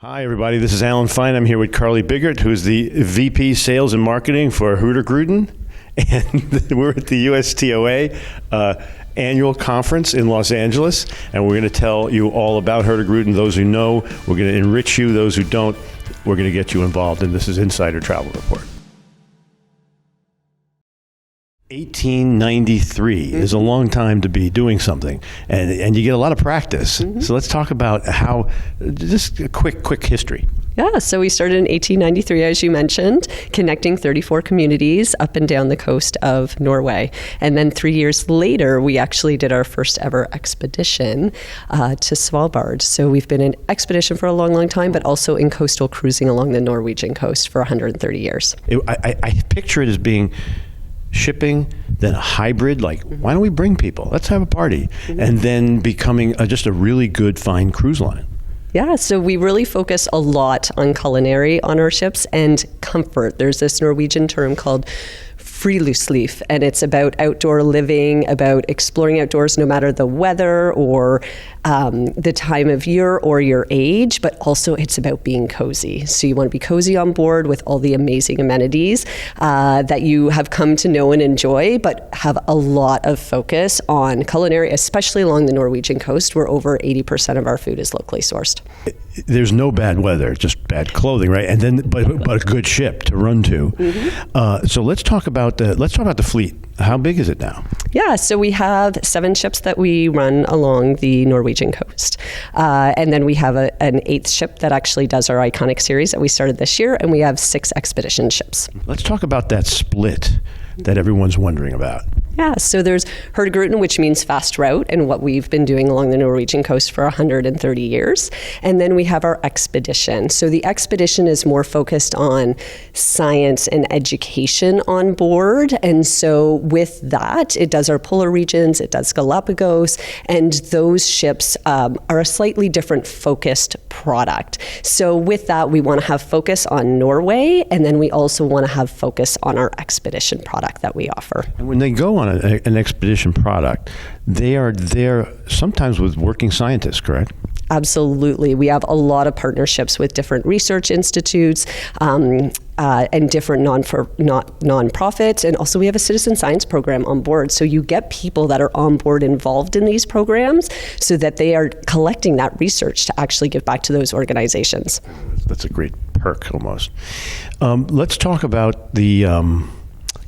Hi, everybody. This is Alan Fine. I'm here with Carly Biggert, who's the VP Sales and Marketing for Hurtigruten. And we're at the USTOA annual conference in Los Angeles. And we're going to tell you all about Hurtigruten. Those who know, we're going to enrich you. Those who don't, we're going to get you involved. And this is Insider Travel Report. 1893 is a long time to be doing something, and you get a lot of practice. So let's talk about how, just a quick history. Yeah, so we started in 1893, as you mentioned, connecting 34 communities up and down the coast of Norway. And then 3 years later, we actually did our first ever expedition to Svalbard. So we've been in expedition for a long time, but also in coastal cruising along the Norwegian coast for 130 years. I picture it as being shipping, then a hybrid, like, why don't we bring people? Let's have a party. And then becoming just a really good, fine cruise line. Yeah, so we really focus a lot on culinary on our ships and comfort. There's this Norwegian term called friluftsliv, and it's about outdoor living, about exploring outdoors no matter the weather or the time of year or your age, but also it's about being cozy. So you want to be cozy on board with all the amazing amenities that you have come to know and enjoy, but have a lot of focus on culinary, especially along the Norwegian coast, where over 80% of our food is locally sourced. There's no bad weather, just bad clothing, right? And then, but a good ship to run to. So let's talk about the fleet. How big is it now? Yeah, so we have 7 ships that we run along the Norwegian coast. And then we have an 8th ship that actually does our iconic series that we started this year, and we have 6 expedition ships. Let's talk about that split that everyone's wondering about. Yeah, so there's Hurtigruten, which means fast route, and what we've been doing along the Norwegian coast for 130 years. And then we have our expedition. So the expedition is more focused on science and education on board. And so with that, it does our polar regions, it does Galapagos, and those ships are a slightly different focused product. So with that, we want to have focus on Norway, and then we also want to have focus on our expedition product that we offer. And when they go on an expedition product, they are there sometimes with working scientists, correct? Absolutely. We have a lot of partnerships with different research institutes and different nonprofits. And also we have a citizen science program on board. So you get people that are on board involved in these programs so that they are collecting that research to actually give back to those organizations. That's a great perk almost. Let's talk about the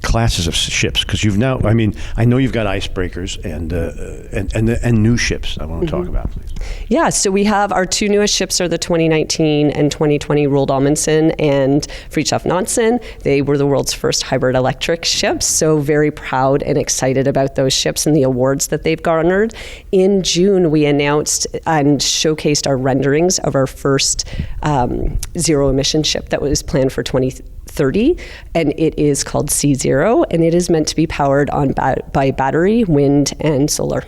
classes of ships, because you've now, I mean, I know you've got icebreakers and new ships I want to talk about, please. Yeah, so we have our 2 newest ships are the 2019 and 2020 Roald Amundsen and Fridtjof Nansen. They were the world's first hybrid electric ships, so very proud and excited about those ships and the awards that they've garnered. In June, we announced and showcased our renderings of our first zero emission ship that was planned for 2030, and it is called C0, and it is meant to be powered on by battery, wind, and solar.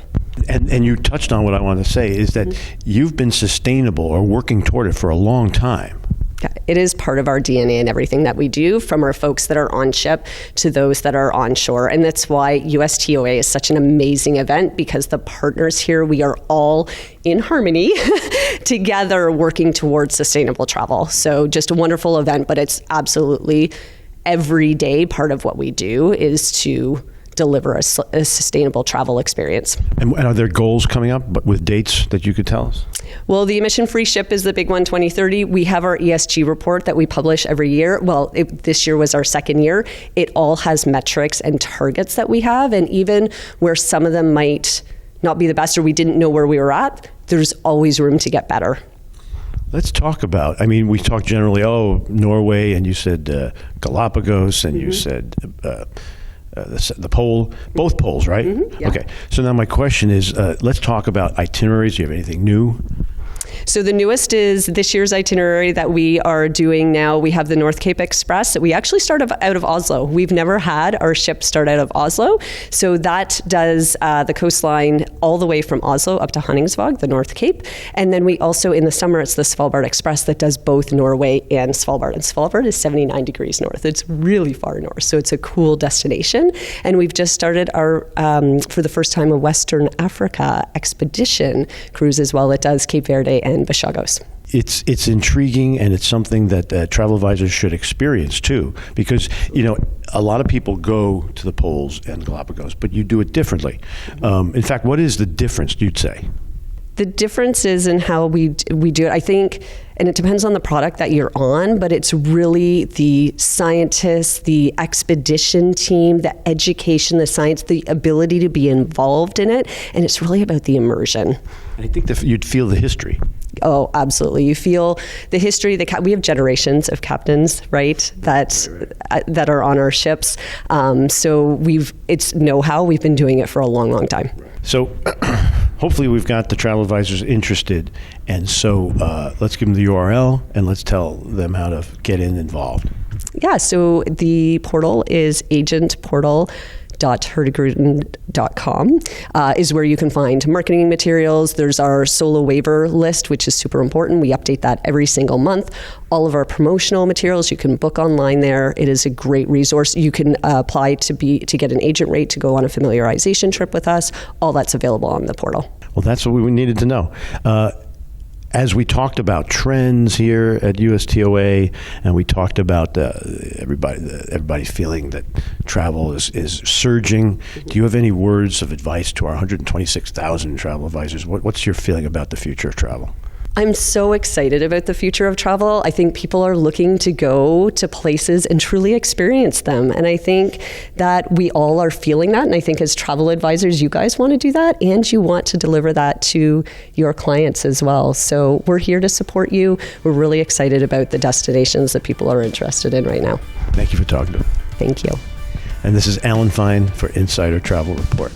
And you touched on what I want to say is that you've been sustainable or working toward it for a long time. Yeah, it is part of our DNA and everything that we do, from our folks that are on ship to those that are on shore. And that's why USTOA is such an amazing event, because the partners here, we are all in harmony together working towards sustainable travel. So just a wonderful event, but it's absolutely every day part of what we do is to deliver a sustainable travel experience. And are there goals coming up, but with dates that you could tell us? Well, the emission-free ship is the big one, 2030. We have our ESG report that we publish every year. Well, this year was our 2nd year. It all has metrics and targets that we have, and even where some of them might not be the best or we didn't know where we were at, there's always room to get better. Let's talk about, I mean, we talk generally, Norway, and you said Galapagos, and you said the pole, both poles, right? Yeah. Okay. So now my question is, let's talk about itineraries. Do you have anything new? So the newest is this year's itinerary that we are doing now. We have the North Cape Express. We actually start out of Oslo. We've never had our ship start out of Oslo. So that does the coastline all the way from Oslo up to Honningsvåg, the North Cape. And then we also, in the summer, it's the Svalbard Express that does both Norway and Svalbard. And Svalbard is 79 degrees north. It's really far north. So it's a cool destination. And we've just started our, for the first time, a Western Africa expedition cruise as well. It does Cape Verde and Bashagos. it's intriguing, and it's something that travel advisors should experience too, because a lot of people go to the Poles and Galapagos, but you do it differently. In fact, what is the difference, you'd say? The difference is in how we do it, I think, and it depends on the product that you're on, but it's really the scientists, the expedition team, the education, the science, the ability to be involved in it, and it's really about the immersion. I think that you'd feel the history. Oh, absolutely. You feel the history. We have generations of captains, right, that are on our ships. So it's know-how. We've been doing it for a long, long time. So hopefully we've got the travel advisors interested. And so let's give them the URL and let's tell them how to get involved. Yeah, so the portal is agentportal.hurtigruten.com is where you can find marketing materials. There's our solo waiver list, which is super important. We update that every single month. All of our promotional materials you can book online there. It is a great resource. You can apply to get an agent rate to go on a familiarization trip with us. All that's available on the portal. Well, that's what we needed to know. As we talked about trends here at USTOA, and we talked about everybody feeling that travel is surging, do you have any words of advice to our 126,000 travel advisors? What's your feeling about the future of travel? I'm so excited about the future of travel. I think people are looking to go to places and truly experience them. And I think that we all are feeling that. And I think as travel advisors, you guys want to do that, and you want to deliver that to your clients as well. So we're here to support you. We're really excited about the destinations that people are interested in right now. Thank you for talking to me. Thank you. And this is Alan Fine for Insider Travel Report.